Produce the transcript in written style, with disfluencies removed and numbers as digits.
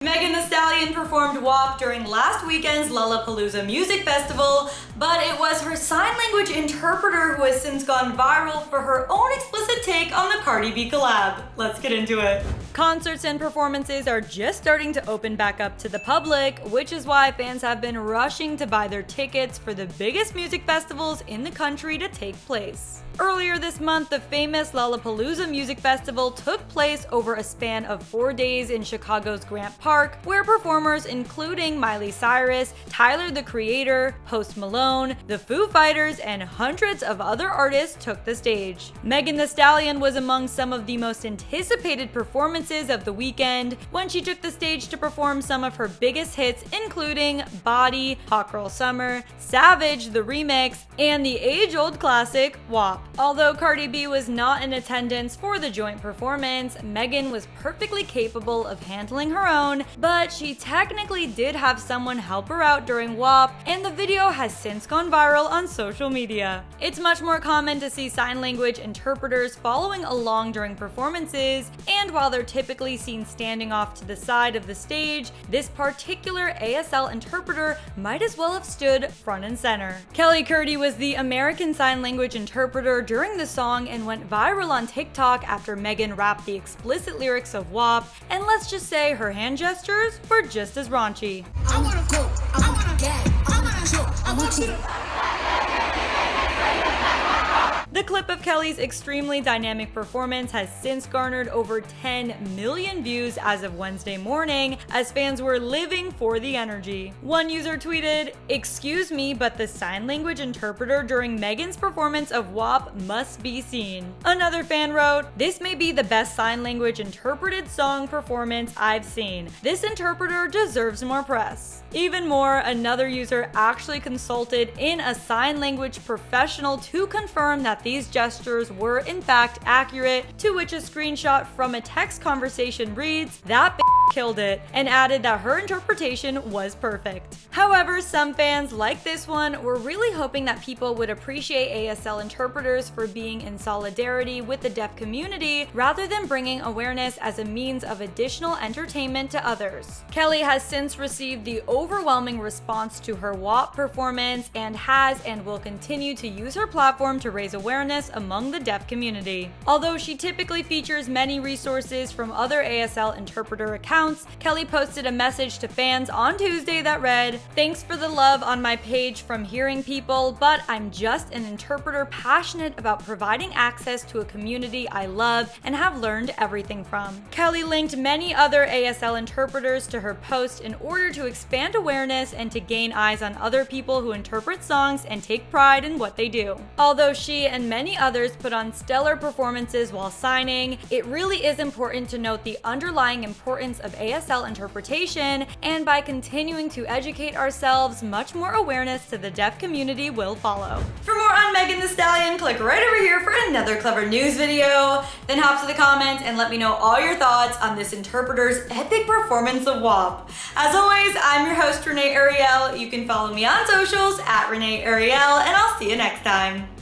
Megan Thee Stallion performed WAP during last weekend's Lollapalooza Music Festival, but it was her sign language interpreter who has since gone viral for her own explicit take on the Cardi B collab. Let's get into it. Concerts and performances are just starting to open back up to the public, which is why fans have been rushing to buy their tickets for the biggest music festivals in the country to take place. Earlier this month, the famous Lollapalooza Music Festival took place over a span of 4 days in Chicago's Grant Park, where performers including Miley Cyrus, Tyler the Creator, Post Malone, the Foo Fighters, and hundreds of other artists took the stage. Megan Thee Stallion was among some of the most anticipated performances of the weekend when she took the stage to perform some of her biggest hits, including Body, Hot Girl Summer, Savage the Remix, and the age-old classic WAP. Although Cardi B was not in attendance for the joint performance, Megan was perfectly capable of handling her own, but she technically did have someone help her out during WAP, and the video has since gone viral on social media. It's much more common to see sign language interpreters following along during performances, and while they're typically seen standing off to the side of the stage, this particular ASL interpreter might as well have stood front and center. Kelly Curdy was the American Sign Language interpreter during the song and went viral on TikTok after Megan rapped the explicit lyrics of WAP, and let's just say her hand gestures were just as raunchy. I wanna go, I wanna gag, I wanna choke, I want you to... The clip of Kelly's extremely dynamic performance has since garnered over 10 million views as of Wednesday morning, as fans were living for the energy. One user tweeted, "Excuse me, but the sign language interpreter during Megan's performance of WAP must be seen." Another fan wrote, "This may be the best sign language interpreted song performance I've seen. This interpreter deserves more press." Even more, another user actually consulted in a sign language professional to confirm that these gestures were in fact accurate, to which a screenshot from a text conversation reads, "That killed it," and added that her interpretation was perfect. However, some fans, like this one, were really hoping that people would appreciate ASL interpreters for being in solidarity with the deaf community rather than bringing awareness as a means of additional entertainment to others. Kelly has since received the overwhelming response to her WAP performance and has and will continue to use her platform to raise awareness among the deaf community. Although she typically features many resources from other ASL interpreter accounts, Kelly posted a message to fans on Tuesday that read, "Thanks for the love on my page from hearing people, but I'm just an interpreter passionate about providing access to a community I love and have learned everything from." Kelly linked many other ASL interpreters to her post in order to expand awareness and to gain eyes on other people who interpret songs and take pride in what they do. Although she and many others put on stellar performances while signing, it really is important to note the underlying importance of ASL interpretation, and by continuing to educate ourselves, much more awareness to the deaf community will follow. For more on Megan Thee Stallion, click right over here for another clever news video. Then hop to the comments and let me know all your thoughts on this interpreter's epic performance of WAP. As always, I'm your host, Renee Ariel. You can follow me on socials at Renee Ariel, and I'll see you next time.